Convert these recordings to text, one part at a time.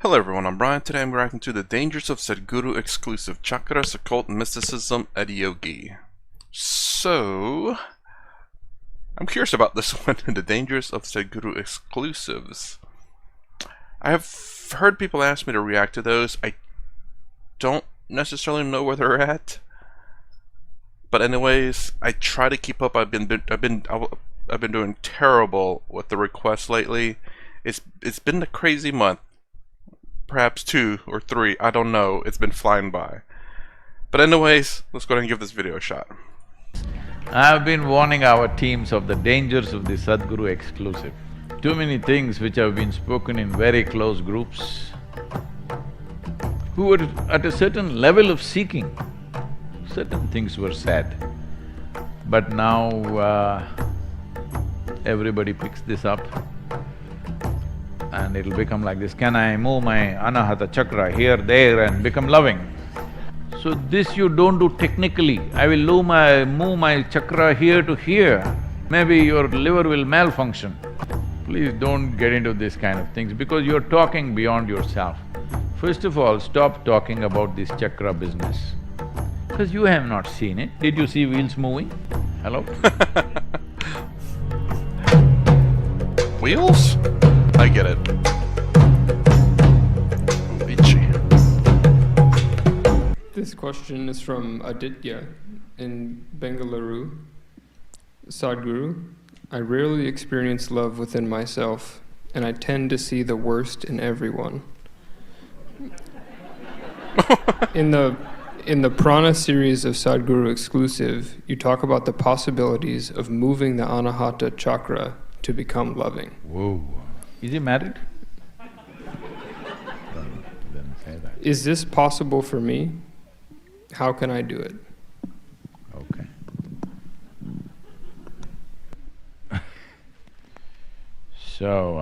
Hello everyone, I'm Brian. Today I'm reacting to the dangers of Sadhguru exclusive Chakra, occult mysticism, Adiyogi. So, I'm curious about this one, the dangers of Sadhguru exclusives. I have heard people ask me to react to those. I don't necessarily know where they're at. But anyways, I try to keep up. I've been doing terrible with the requests lately. It's been a crazy month. Perhaps 2 or 3, I don't know, it's been flying by. But anyways, let's go ahead and give this video a shot. I have been warning our teams of the dangers of the Sadhguru exclusive. Too many things which have been spoken in very close groups, who were at a certain level of seeking, certain things were said. But now, everybody picks this up and it'll become like this, can I move my anahata chakra here, there and become loving? So this you don't do technically, I will move my chakra here to here, maybe your liver will malfunction. Please don't get into this kind of things because you're talking beyond yourself. First of all, stop talking about this chakra business, because you have not seen it. Did you see wheels moving? Hello? Wheels? I get it. This question is from Aditya in Bengaluru. Sadhguru, I rarely experience love within myself, and I tend to see the worst in everyone. In the Prana series of Sadhguru exclusive, you talk about the possibilities of moving the anahata chakra to become loving. Whoa. Is he married? Then say that. Is this possible for me? How can I do it? Okay. So,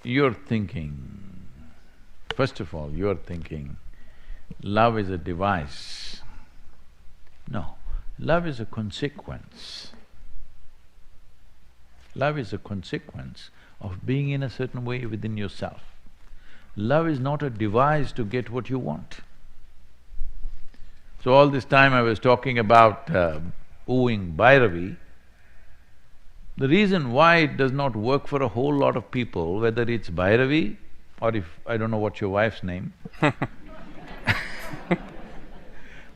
you're thinking, first of all, you're thinking love is a device. No, love is a consequence. Love is a consequence of being in a certain way within yourself. Love is not a device to get what you want. So all this time I was talking about wooing Bhairavi. The reason why it does not work for a whole lot of people, whether it's Bhairavi or if… I don't know what's your wife's name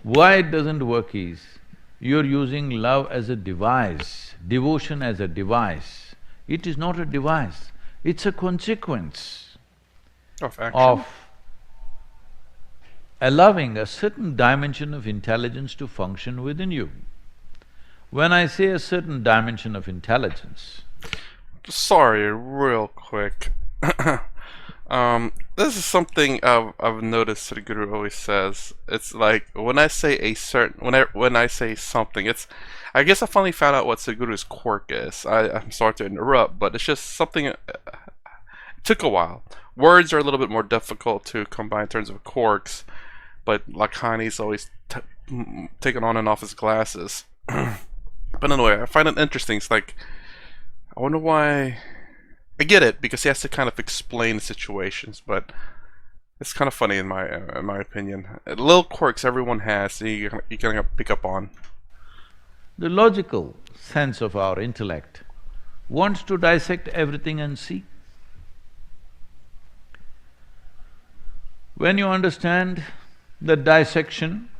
why it doesn't work is, you're using love as a device, devotion as a device. It is not a device, it's a consequence of allowing a certain dimension of intelligence to function within you. When I say a certain dimension of intelligence… Sorry, real quick. This is something I've noticed Sadhguru always says. It's like, when I say a certain… when I say something, it's… I guess I finally found out what Sadhguru's quirk is. I'm sorry to interrupt, but it's just something… it took a while. Words are a little bit more difficult to combine in terms of quirks, but Lakhani's always taking on and off his glasses. But anyway, I find it interesting. It's like, I wonder why… I get it, because he has to kind of explain the situations, but it's kind of funny in my opinion. Little quirks everyone has, you kind of pick up on. The logical sense of our intellect wants to dissect everything and see. When you understand that dissection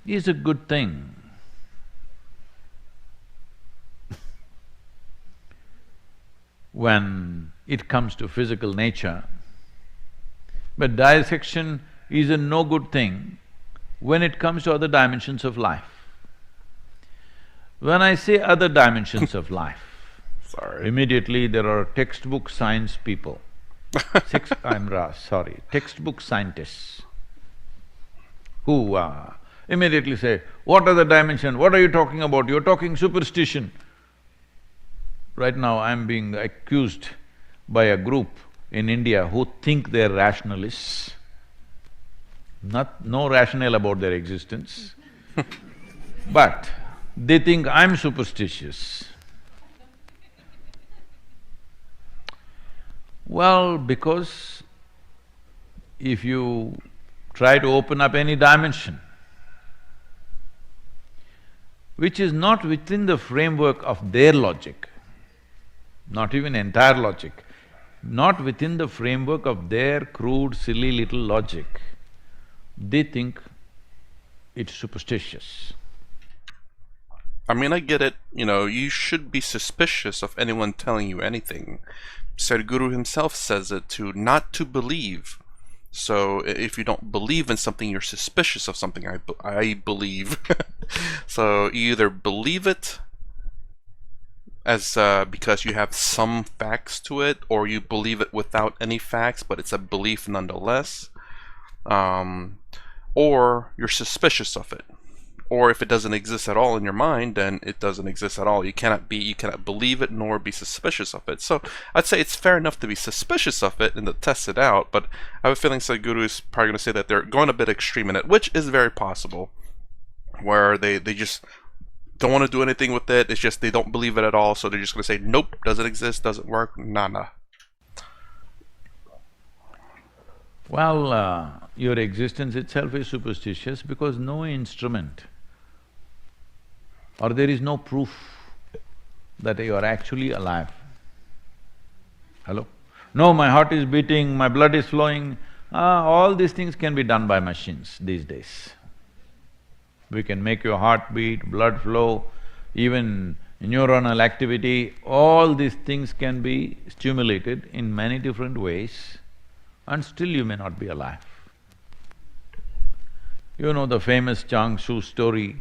is a good thing, when it comes to physical nature, but dissection is a no good thing when it comes to other dimensions of life. When I say other dimensions of life, Sorry. immediately there are textbook science people, textbook scientists who immediately say, what other dimension, what are you talking about, you're talking superstition. Right now I'm being accused by a group in India who think they're rationalists, no rationale about their existence, but they think I'm superstitious. Well, because if you try to open up any dimension which is not within the framework of their logic, not even entire logic, not within the framework of their crude, silly little logic, they think it's superstitious. I mean, I get it, you should be suspicious of anyone telling you anything. Sadhguru himself says it not to believe. So if you don't believe in something, you're suspicious of something, I believe. So you either believe it as because you have some facts to it, or you believe it without any facts, but it's a belief nonetheless. Or you're suspicious of it. Or if it doesn't exist at all in your mind, then it doesn't exist at all. You cannot believe it nor be suspicious of it. So I'd say it's fair enough to be suspicious of it and to test it out, but I have a feeling Sadhguru is probably going to say that they're going a bit extreme in it, which is very possible, where they just don't want to do anything with it. It's just they don't believe it at all, so they're just going to say, nope, doesn't exist, doesn't work, nah. Well, your existence itself is superstitious because no instrument or there is no proof that you are actually alive. Hello? No, my heart is beating, my blood is flowing. All these things can be done by machines these days. We can make your heart beat, blood flow, even neuronal activity, all these things can be stimulated in many different ways and still you may not be alive. You know the famous Chang Shu story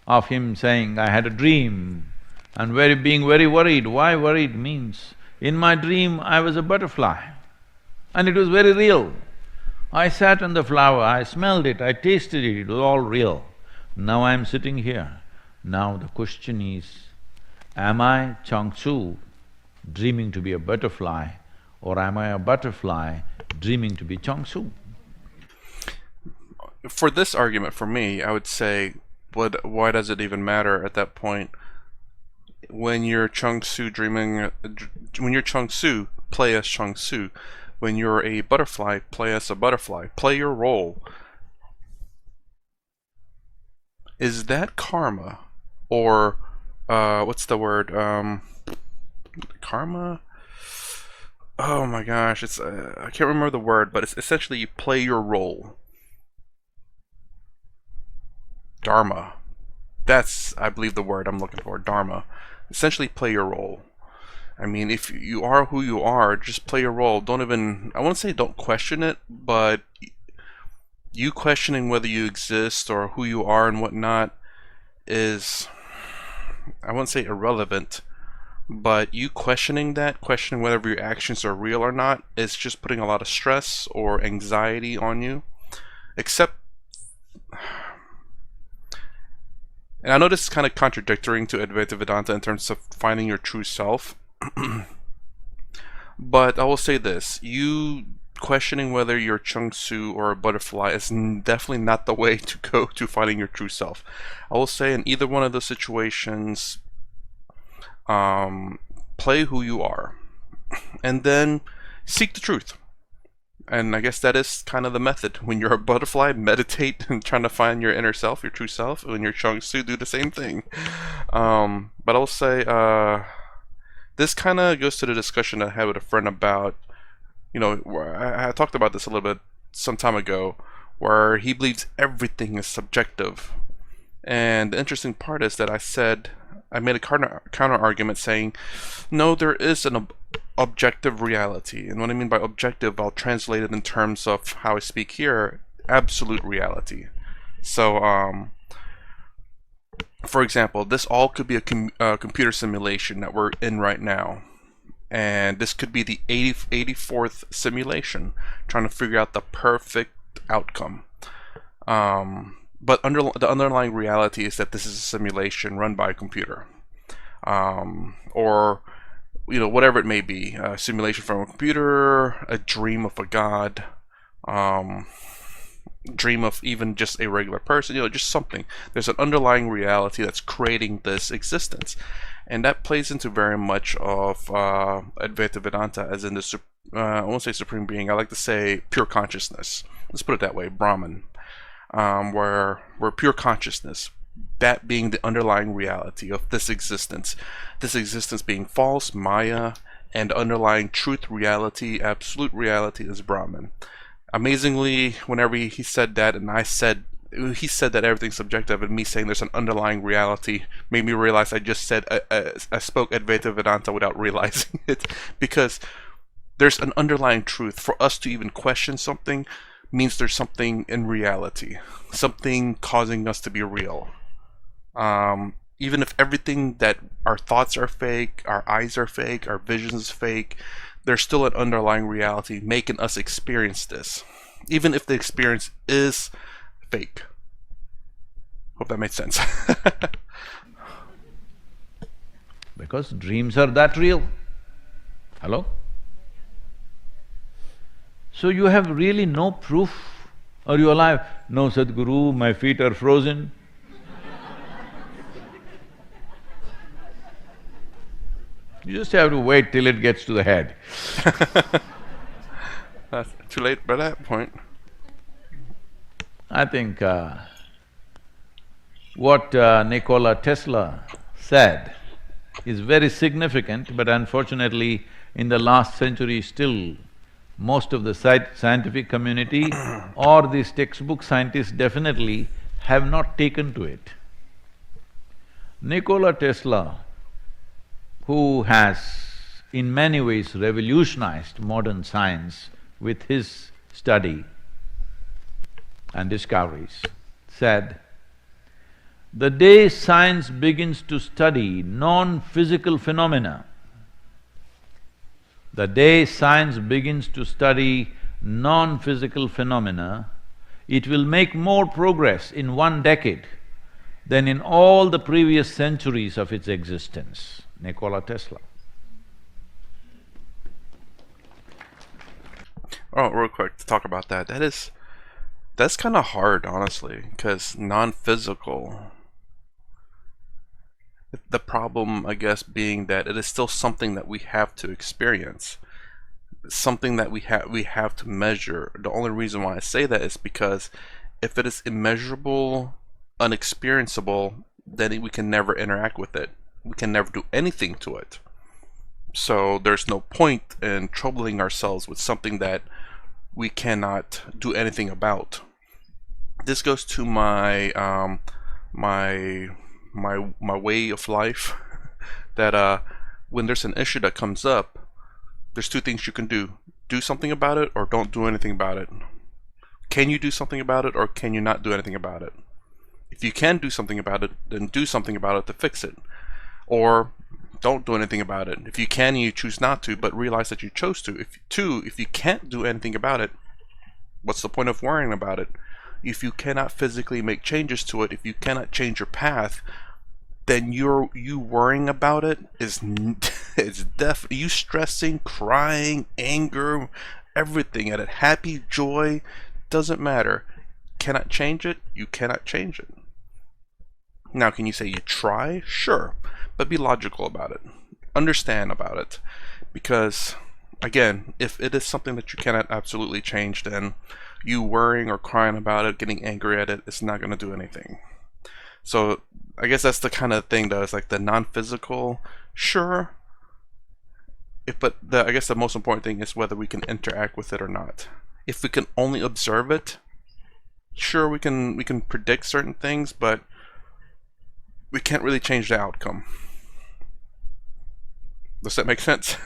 of him saying, I had a dream and being very worried. Why worried means, in my dream I was a butterfly and it was very real. I sat on the flower, I smelled it, I tasted it, it was all real. Now I'm sitting here. Now the question is, am I Chang Shu dreaming to be a butterfly, or am I a butterfly dreaming to be Chang Shu? For this argument, for me, I would say, why does it even matter at that point? When you're Chang Shu when you're Chang Shu, play as Chang Shu. When you're a butterfly, play as a butterfly. Play your role. Is that karma? Or, what's the word? Karma? Oh my gosh, it's, I can't remember the word, but it's essentially you play your role. Dharma. That's, I believe, the word I'm looking for, dharma. Essentially play your role. I mean, if you are who you are, just play your role. Don't even, I won't say don't question it, but you questioning whether you exist or who you are and whatnot is, I won't say irrelevant, but you questioning whether your actions are real or not is just putting a lot of stress or anxiety on you. Except, and I know this is kind of contradictory to Advaita Vedanta in terms of finding your true self, but I will say this, you questioning whether you're Chang Shu or a butterfly is definitely not the way to go to finding your true self. I will say in either one of those situations, play who you are, and then seek the truth. And I guess that is kind of the method. When you're a butterfly, meditate and trying to find your inner self, your true self. When you're Chang Shu, do the same thing. But I'll say, this kind of goes to the discussion I had with a friend about, I talked about this a little bit some time ago, where he believes everything is subjective. And the interesting part is that I made a counter argument saying, no, there is an objective reality. And what I mean by objective, I'll translate it in terms of how I speak here, absolute reality. So, for example, this all could be a computer simulation that we're in right now. And this could be the 84th simulation, trying to figure out the perfect outcome. But the underlying reality is that this is a simulation run by a computer. Or whatever it may be, a simulation from a computer, a dream of a god, dream of even just a regular person, just something. There's an underlying reality that's creating this existence. And that plays into very much of Advaita Vedanta, as in the, I won't say supreme being, I like to say pure consciousness. Let's put it that way, Brahman. Where pure consciousness, that being the underlying reality of this existence being false, Maya, and underlying truth, reality, absolute reality is Brahman. Amazingly, whenever he said that, and he said that everything's subjective, and me saying there's an underlying reality made me realize I just said I spoke Advaita Vedanta without realizing it, because there's an underlying truth. For us to even question something means there's something in reality, something causing us to be real. Even if everything that our thoughts are fake, our eyes are fake, our vision is fake, there's still an underlying reality making us experience this, even if the experience is fake. Hope that made sense. Because dreams are that real. Hello? So you have really no proof? Are you alive? No, Sadhguru, my feet are frozen. You just have to wait till it gets to the head. That's too late by that point. I think what Nikola Tesla said is very significant, but unfortunately in the last century still most of the scientific community or these textbook scientists definitely have not taken to it. Nikola Tesla, who has in many ways revolutionized modern science with his study and discoveries, said, "The day science begins to study non-physical phenomena, the day science begins to study non-physical phenomena, it will make more progress in 1 decade than in all the previous centuries of its existence." Nikola Tesla. Oh, real quick to talk about that. That's kind of hard, honestly, because non-physical. The problem, I guess, being that it is still something that we have to experience, something that we have to measure. The only reason why I say that is because if it is immeasurable, unexperienceable, then we can never interact with it. We can never do anything to it. So there's no point in troubling ourselves with something that we cannot do anything about. This goes to my my way of life. That when there's an issue that comes up, there's 2 things you can do: do something about it, or don't do anything about it. Can you do something about it, or can you not do anything about it? If you can do something about it, then do something about it to fix it. Or don't do anything about it. If you can and you choose not to, but realize that you chose to. If you can't do anything about it, what's the point of worrying about it? If you cannot physically make changes to it, if you cannot change your path, then you worrying about it is definitely you stressing, crying, anger, everything at it, happy, joy, doesn't matter. Cannot change it, you cannot change it. Now, can you say you try? Sure, but be logical about it. Understand about it. Because, again, if it is something that you cannot absolutely change, then you worrying or crying about it, getting angry at it, it's not going to do anything. So, I guess that's the kind of thing, though. It's like the non-physical, sure. I guess the most important thing is whether we can interact with it or not. If we can only observe it, sure, we can predict certain things, but we can't really change the outcome. Does that make sense?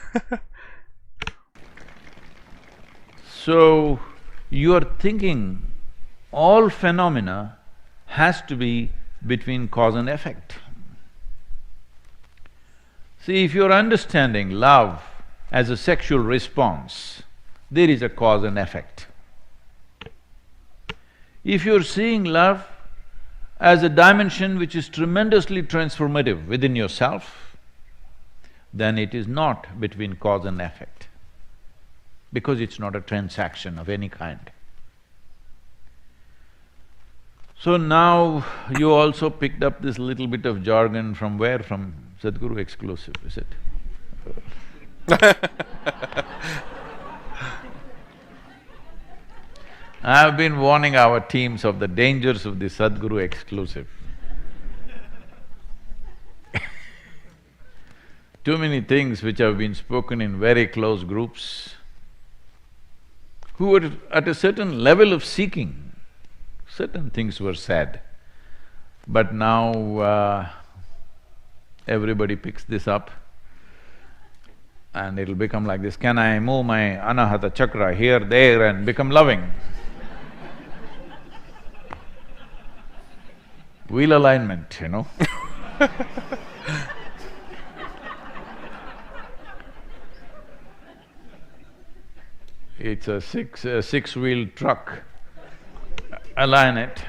So, you are thinking all phenomena has to be between cause and effect. See, if you're understanding love as a sexual response, there is a cause and effect. If you're seeing love as a dimension which is tremendously transformative within yourself, then it is not between cause and effect, because it's not a transaction of any kind. So now you also picked up this little bit of jargon from where? From Sadhguru exclusive, is it? I've been warning our teams of the dangers of the Sadhguru exclusive. Too many things which have been spoken in very close groups, who were at a certain level of seeking, certain things were said. But now everybody picks this up and it'll become like this, can I move my anahata chakra here, there and become loving? Wheel alignment, you know. It's a six-wheel truck. Align it,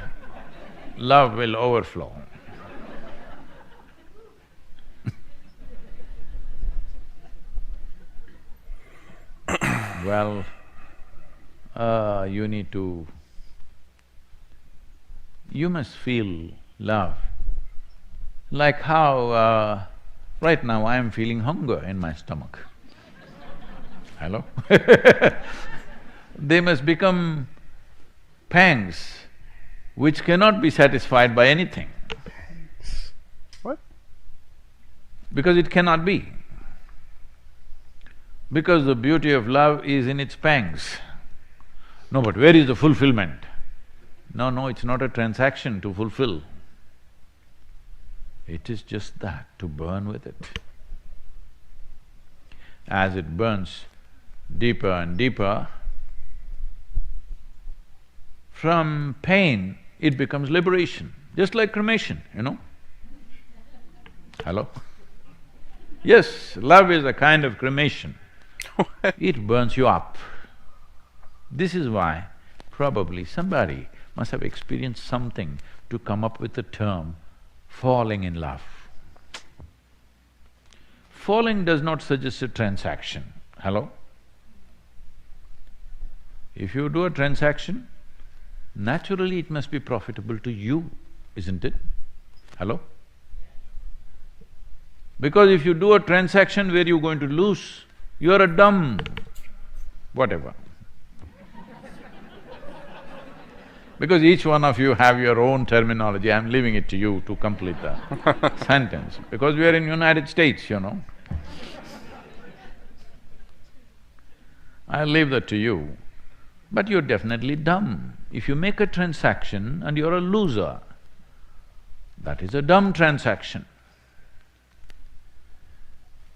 love will overflow. Well, you must feel love. Like how right now I am feeling hunger in my stomach. Hello? They must become pangs which cannot be satisfied by anything. Pangs? What? Because it cannot be. Because the beauty of love is in its pangs. No, but where is the fulfillment? No, it's not a transaction to fulfill. It is just that, to burn with it. As it burns deeper and deeper, from pain it becomes liberation, just like cremation, you know. Hello? Yes, love is a kind of cremation. It burns you up. This is why probably somebody must have experienced something to come up with the term falling in love. Falling does not suggest a transaction. Hello? If you do a transaction, naturally it must be profitable to you, isn't it? Hello? Because if you do a transaction where you're going to lose, you're a dumb whatever. Because each one of you have your own terminology, I'm leaving it to you to complete the sentence, because we are in United States, you know. I'll leave that to you. But you're definitely dumb. If you make a transaction and you're a loser, that is a dumb transaction.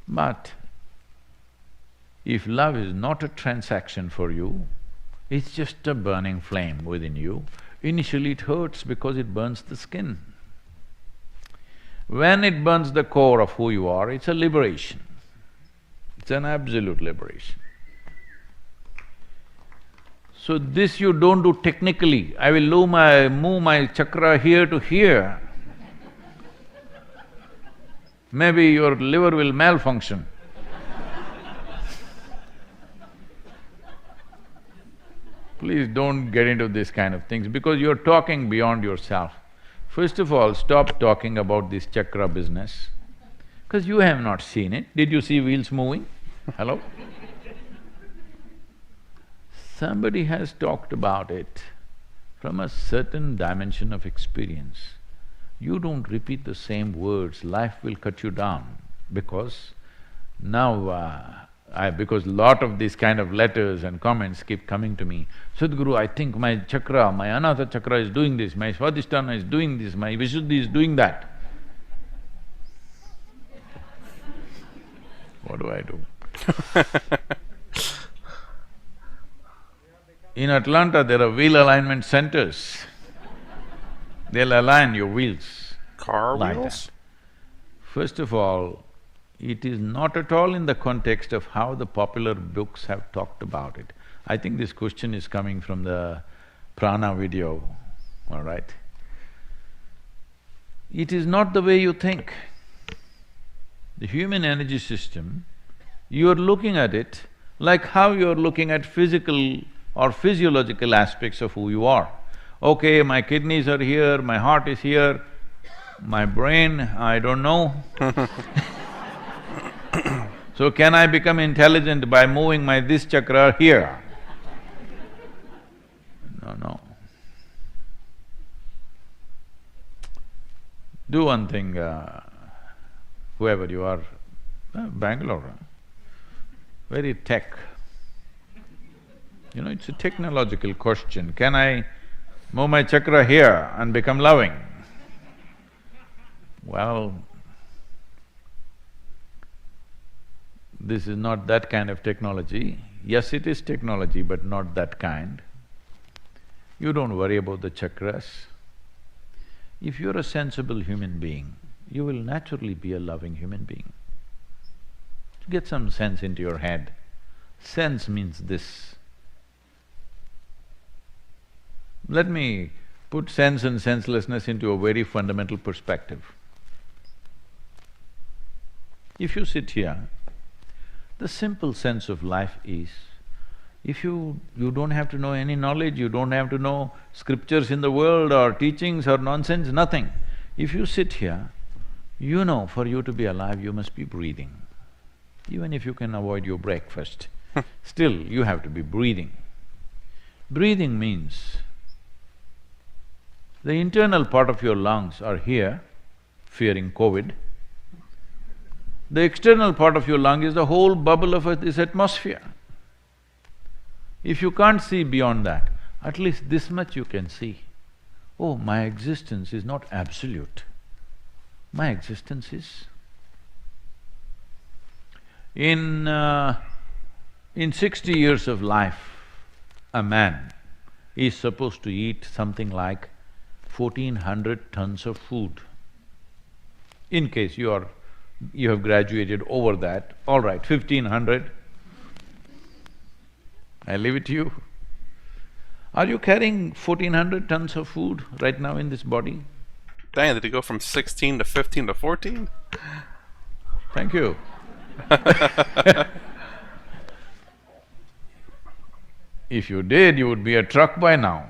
But if love is not a transaction for you, it's just a burning flame within you. Initially it hurts because it burns the skin. When it burns the core of who you are, it's a liberation. It's an absolute liberation. So this you don't do technically, I will move my chakra here to here. Maybe your liver will malfunction. Please don't get into this kind of things because you're talking beyond yourself. First of all, stop talking about this chakra business, because you have not seen it. Did you see wheels moving? Hello? Somebody has talked about it from a certain dimension of experience. You don't repeat the same words, life will cut you down, because now because lot of these kind of letters and comments keep coming to me. Sadhguru, I think my chakra, my anahata chakra is doing this, my swadhisthana is doing this, my vishuddhi is doing that. What do I do? In Atlanta, there are wheel alignment centers. They'll align your wheels. Car like wheels? that. First of all, it is not at all in the context of how the popular books have talked about it. I think this question is coming from the prana video, all right? It is not the way you think. The human energy system, you're looking at it like how you're looking at physical or physiological aspects of who you are. Okay, my kidneys are here, my heart is here, my brain, I don't know. So can I become intelligent by moving my this chakra here? No. Do one thing, whoever you are, Bangalore, very tech. You know, it's a technological question. Can I move my chakra here and become loving? Well, this is not that kind of technology. Yes, it is technology, but not that kind. You don't worry about the chakras. If you're a sensible human being, you will naturally be a loving human being. Get some sense into your head. Sense means this. Let me put sense and senselessness into a very fundamental perspective. If you sit here, the simple sense of life is, if you don't have to know any knowledge, you don't have to know scriptures in the world or teachings or nonsense, nothing. If you sit here, you know for you to be alive, you must be breathing. Even if you can avoid your breakfast, still you have to be breathing. Breathing means the internal part of your lungs are here, fearing COVID. The external part of your lung is the whole bubble of this atmosphere. If you can't see beyond that, at least this much you can see. Oh, my existence is not absolute. My existence is… In 60 years of life, a man is supposed to eat something like 1400 tons of food. In case you have graduated over that, all right, 1500, I leave it to you. Are you carrying 1400 tons of food right now in this body? Dang, did it go from 16 to 15 to 14? Thank you. If you did, you would be a truck by now.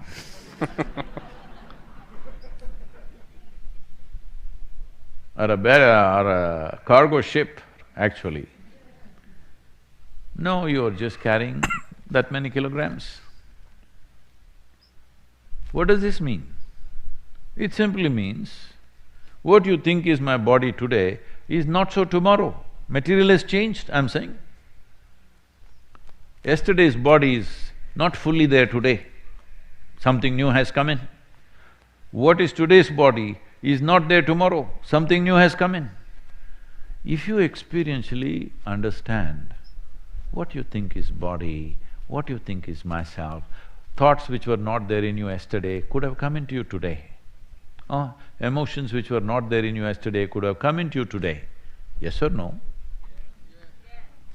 Or a cargo ship, actually. No, you're just carrying that many kilograms. What does this mean? It simply means, what you think is my body today is not so tomorrow. Material has changed, I'm saying. Yesterday's body is not fully there today. Something new has come in. What is today's body is not there tomorrow, something new has come in. If you experientially understand what you think is body, what you think is myself, thoughts which were not there in you yesterday could have come into you today. Emotions which were not there in you yesterday could have come into you today. Yes or no?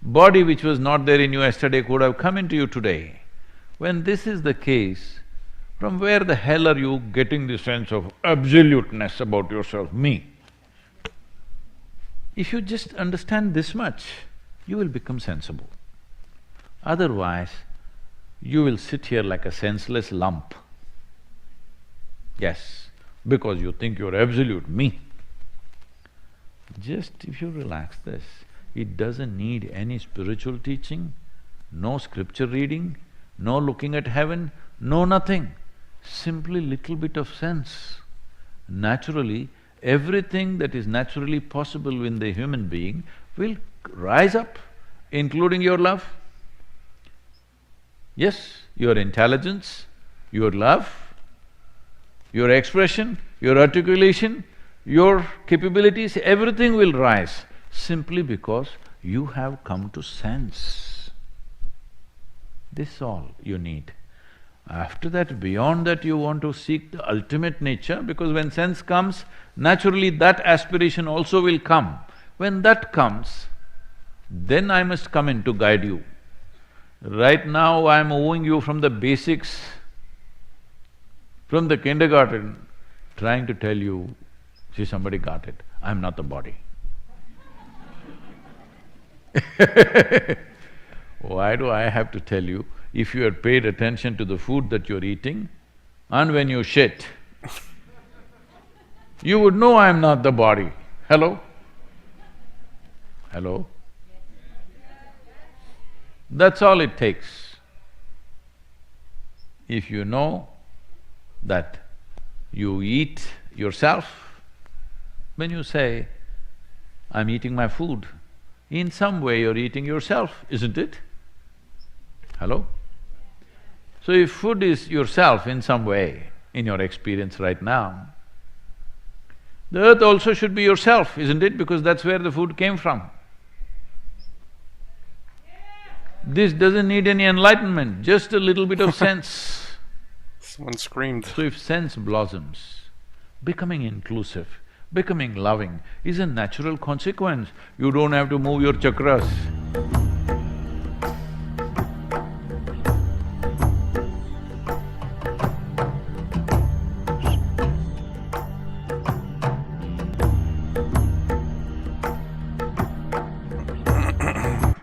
Body which was not there in you yesterday could have come into you today. When this is the case, from where the hell are you getting the sense of absoluteness about yourself, me? If you just understand this much, you will become sensible. Otherwise, you will sit here like a senseless lump. Yes, because you think you're absolute me. Just if you relax this, it doesn't need any spiritual teaching, no scripture reading, no looking at heaven, no nothing. Simply little bit of sense. Naturally, everything that is naturally possible in the human being will rise up, including your love. Yes, your intelligence, your love, your expression, your articulation, your capabilities, everything will rise simply because you have come to sense. This is all you need. After that, beyond that, you want to seek the ultimate nature, because when sense comes, naturally that aspiration also will come. When that comes, then I must come in to guide you. Right now, I'm moving you from the basics, from the kindergarten, trying to tell you, see, somebody got it, I'm not the body. Why do I have to tell you? If you had paid attention to the food that you're eating, and when you shit, you would know I'm not the body. Hello? Hello? That's all it takes. If you know that you eat yourself, when you say, I'm eating my food, in some way you're eating yourself, isn't it? Hello? So if food is yourself in some way, in your experience right now, the earth also should be yourself, isn't it? Because that's where the food came from. This doesn't need any enlightenment, just a little bit of sense. Someone screamed. So if sense blossoms, becoming inclusive, becoming loving is a natural consequence. You don't have to move your chakras.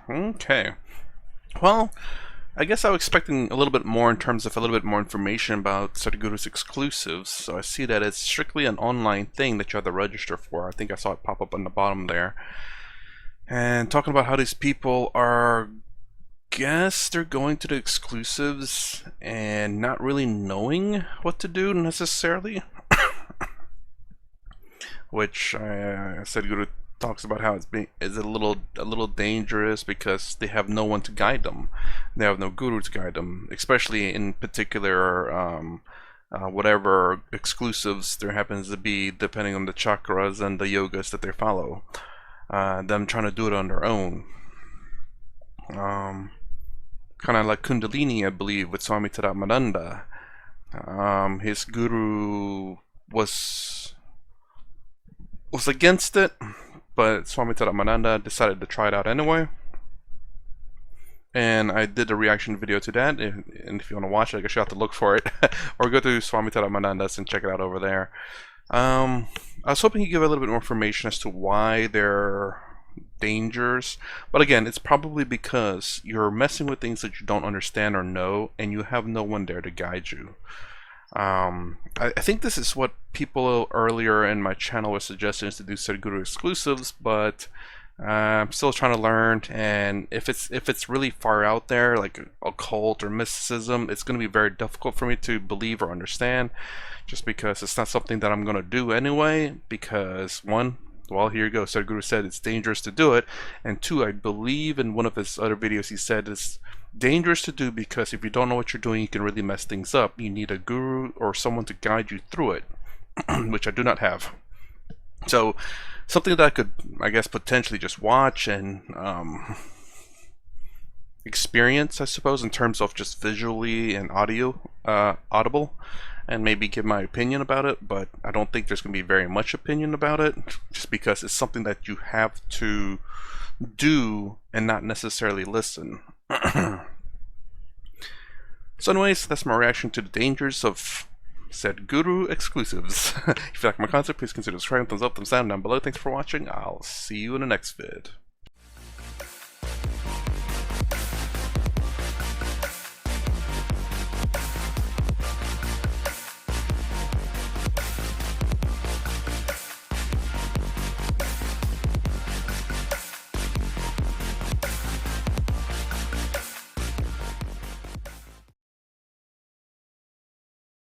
Okay. Well, I guess I was expecting a little bit more in terms of a little bit more information about Sadhguru's exclusives. So I see that it's strictly an online thing that you have to register for. I think I saw it pop up on the bottom there. And talking about how these people are, guess they're going to the exclusives and not really knowing what to do necessarily. Which Sadhguru talks about how it's a little dangerous because they have no one to guide them. They have no guru to guide them, especially in particular whatever exclusives there happens to be, depending on the chakras and the yogas that they follow. Them trying to do it on their own. Kind of like Kundalini, I believe, with Swami Tadamananda. His guru was against it, but Swami Tadamananda decided to try it out anyway. And I did a reaction video to that, and if you want to watch it, I guess you have to look for it. Or go to Swami Tadamananda's and check it out over there. I was hoping you give a little bit more information as to why they're dangers, but again, it's probably because you're messing with things that you don't understand or know, and you have no one there to guide you. I think this is what people earlier in my channel were suggesting, is to do Sadhguru exclusives, but I'm still trying to learn, and if it's really far out there, like occult or mysticism, it's going to be very difficult for me to believe or understand, just because it's not something that I'm going to do anyway, because one, well, here you go, Sadhguru said it's dangerous to do it, and two, I believe in one of his other videos he said it's dangerous to do because if you don't know what you're doing, you can really mess things up. You need a guru or someone to guide you through it, which I do not have. So something that I could, I guess, potentially just watch and experience, I suppose, in terms of just visually and audible, and maybe give my opinion about it, but I don't think there's going to be very much opinion about it, just because it's something that you have to do and not necessarily listen. So anyways, that's my reaction to the dangers of Sadhguru exclusives. If you like my content, please consider subscribing, thumbs up, thumbs down below. Thanks for watching. I'll see you in the next vid.